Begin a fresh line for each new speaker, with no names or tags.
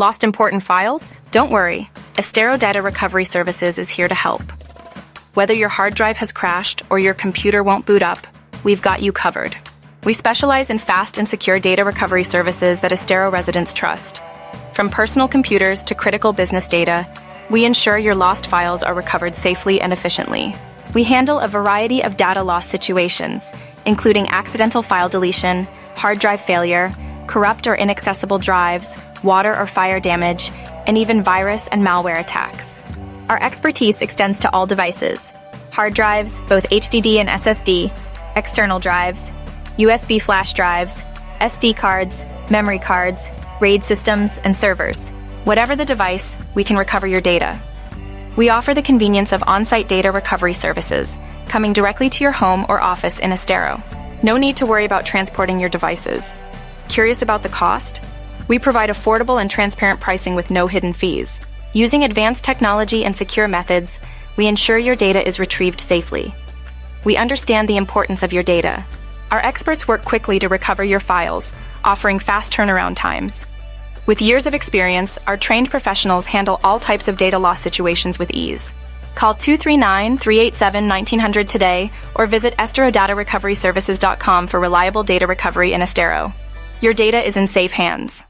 Lost important files? Don't worry. Estero Data Recovery Services is here to help. Whether your hard drive has crashed or your computer won't boot up, we've got you covered. We specialize in fast and secure data recovery services that Estero residents trust. From personal computers to critical business data, we ensure your lost files are recovered safely and efficiently. We handle a variety of data loss situations, including accidental file deletion, hard drive failure, corrupt or inaccessible drives, water or fire damage, and even virus and malware attacks. Our expertise extends to all devices: hard drives, both HDD and SSD, external drives, USB flash drives, SD cards, memory cards, RAID systems, and servers. Whatever the device, we can recover your data. We offer the convenience of on-site data recovery services, coming directly to your home or office in Estero. No need to worry about transporting your devices. Curious about the cost? We provide affordable and transparent pricing with no hidden fees. Using advanced technology and secure methods, we ensure your data is retrieved safely. We understand the importance of your data. Our experts work quickly to recover your files, offering fast turnaround times. With years of experience, our trained professionals handle all types of data loss situations with ease. Call 239-387-1900 today or visit esterodatarecoveryservices.com for reliable data recovery in Estero. Your data is in safe hands.